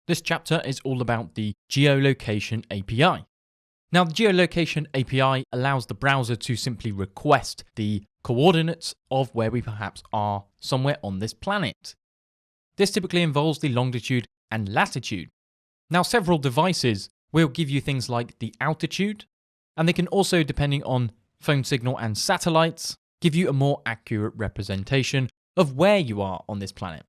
This chapter is all about the Geolocation API. Now, the Geolocation API allows the browser to simply request the coordinates of where we perhaps are somewhere on this planet. This typically involves the longitude and latitude. Now, several devices will give you things like the altitude, and they can also, depending on phone signal and satellites, give you a more accurate representation of where you are on this planet.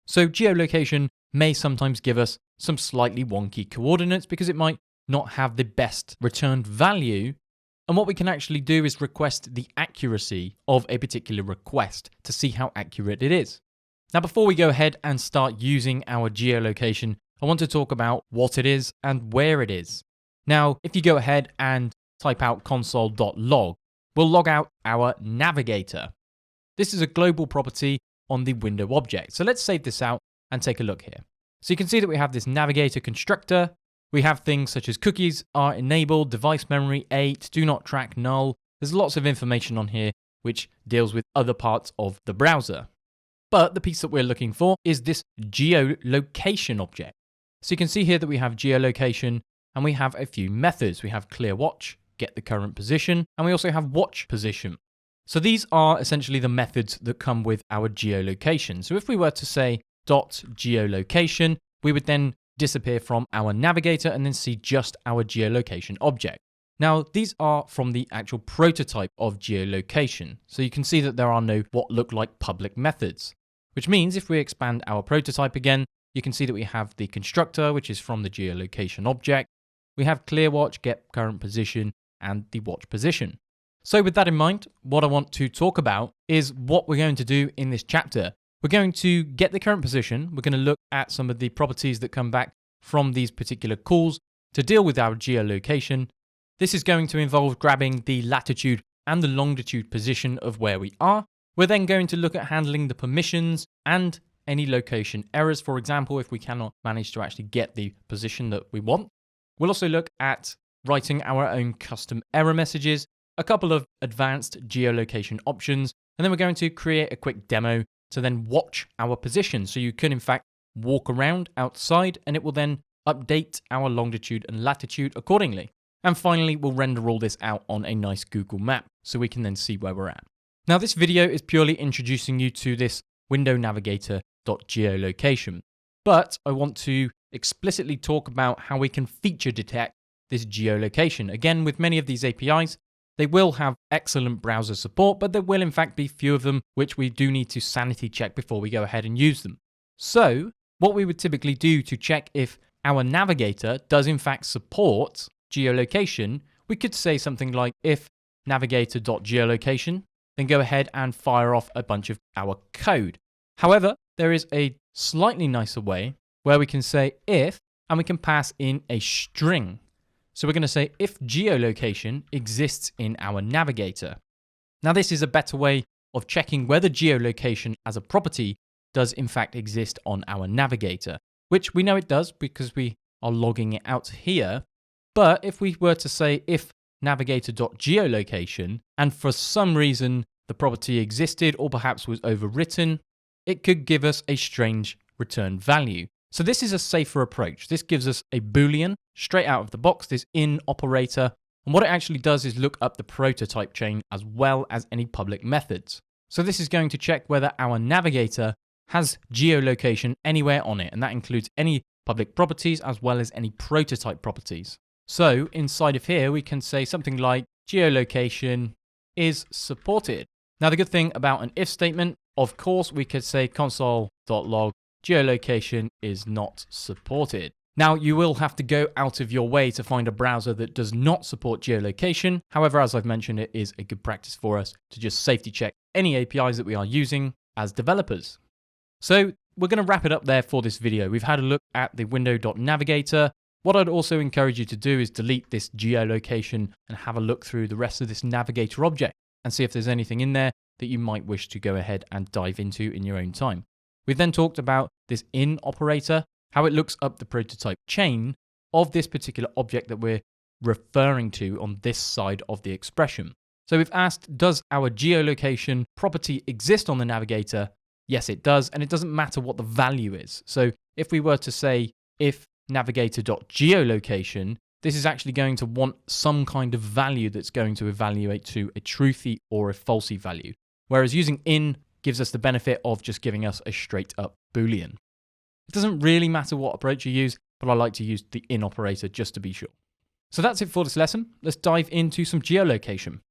So geolocation may sometimes give us some slightly wonky coordinates because it might not have the best returned value. And what we can actually do is request the accuracy of a particular request to see how accurate it is. Now, before we go ahead and start using our geolocation, I want to talk about what it is and where it is. Now, if you go ahead and type out console.log, we'll log out our navigator. This is a global property on the window object. So let's save this out and take a look here. So you can see that we have this navigator constructor. We have things such as cookies are enabled, device memory 8, do not track null. There's lots of information on here which deals with other parts of the browser. But the piece that we're looking for is this geolocation object. So you can see here that we have geolocation and we have a few methods. We have clear watch, get the current position, and we also have watch position. So these are essentially the methods that come with our geolocation. So if we were to say .geolocation, we would then disappear from our navigator and then see just our geolocation object. Now, these are from the actual prototype of geolocation. So you can see that there are no what look like public methods, which means if we expand our prototype again, you can see that we have the constructor, which is from the geolocation object. We have clear watch, get current position, and the watch position. So with that in mind, what I want to talk about is what we're going to do in this chapter. We're going to get the current position. We're going to look at some of the properties that come back from these particular calls to deal with our geolocation. This is going to involve grabbing the latitude and the longitude position of where we are. We're then going to look at handling the permissions and any location errors. For example, if we cannot manage to actually get the position that we want. We'll also look at writing our own custom error messages, a couple of advanced geolocation options, and then we're going to create a quick demo to then watch our position. So you can in fact walk around outside and it will then update our longitude and latitude accordingly. And finally, we'll render all this out on a nice Google map so we can then see where we're at. Now, this video is purely introducing you to this window navigator.geolocation, but I want to explicitly talk about how we can feature detect this geolocation. Again, with many of these APIs, they will have excellent browser support, but there will in fact be few of them which we do need to sanity check before we go ahead and use them. So what we would typically do to check if our navigator does in fact support geolocation, we could say something like if navigator.geolocation, then go ahead and fire off a bunch of our code. However, there is a slightly nicer way where we can say if, and we can pass in a string. So we're going to say if geolocation exists in our navigator. Now, this is a better way of checking whether geolocation as a property does in fact exist on our navigator, which we know it does because we are logging it out here. But if we were to say if navigator.geolocation, and for some reason the property existed or perhaps was overwritten, it could give us a strange return value. So this is a safer approach. This gives us a Boolean straight out of the box, this in operator. And what it actually does is look up the prototype chain as well as any public methods. So this is going to check whether our navigator has geolocation anywhere on it. And that includes any public properties as well as any prototype properties. So inside of here, we can say something like geolocation is supported. Now, the good thing about an if statement, of course, we could say console.log geolocation is not supported. Now, you will have to go out of your way to find a browser that does not support geolocation. However, as I've mentioned, it is a good practice for us to just safety check any APIs that we are using as developers. So we're going to wrap it up there for this video. We've had a look at the window.navigator. What I'd also encourage you to do is delete this geolocation and have a look through the rest of this navigator object and see if there's anything in there that you might wish to go ahead and dive into in your own time. We've then talked about this in operator, how it looks up the prototype chain of this particular object that we're referring to on this side of the expression. So we've asked, does our geolocation property exist on the navigator? Yes, it does. And it doesn't matter what the value is. So if we were to say if navigator.geolocation, this is actually going to want some kind of value that's going to evaluate to a truthy or a falsy value. Whereas using in gives us the benefit of just giving us a straight up Boolean. It doesn't really matter what approach you use, but I like to use the in operator just to be sure. So that's it for this lesson. Let's dive into some geolocation.